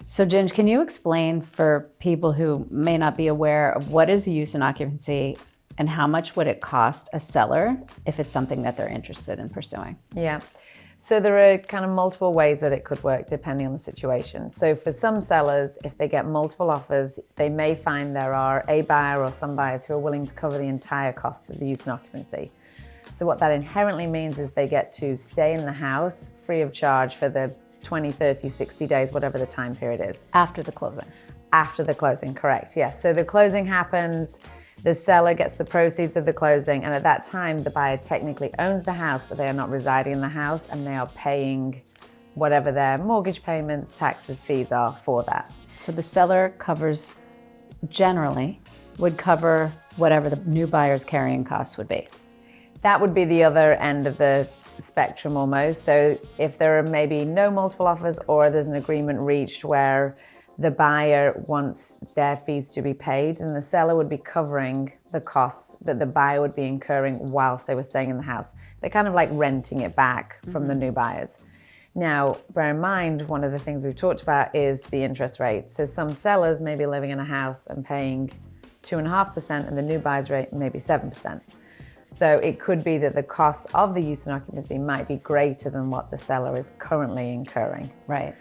So Ginge, can you explain for people who may not be aware of what is a use and occupancy and how much would it cost a seller if it's something that they're interested in pursuing? Yeah. So there are kind of multiple ways that it could work depending on the situation. So for some sellers, if they get multiple offers, they may find there are a buyer or some buyers who are willing to cover the entire cost of the use and occupancy. So what that inherently means is they get to stay in the house free of charge for the 20, 30, 60 days, whatever the time period is. After the closing? After the closing, correct, yes. So the closing happens, the seller gets the proceeds of the closing, and at that time, the buyer technically owns the house, but they are not residing in the house, and they are paying whatever their mortgage payments, taxes, fees are for that. So the seller would cover whatever the new buyer's carrying costs would be. That would be the other end of the spectrum almost. So if there are maybe no multiple offers or there's an agreement reached where the buyer wants their fees to be paid, and the seller would be covering the costs that the buyer would be incurring whilst they were staying in the house. They're kind of like renting it back from the new buyers. Now, bear in mind, one of the things we've talked about is the interest rate. So some sellers may be living in a house and paying 2.5%, and the new buyer's rate maybe 7%. So it could be that the cost of the use and occupancy might be greater than what the seller is currently incurring. Right.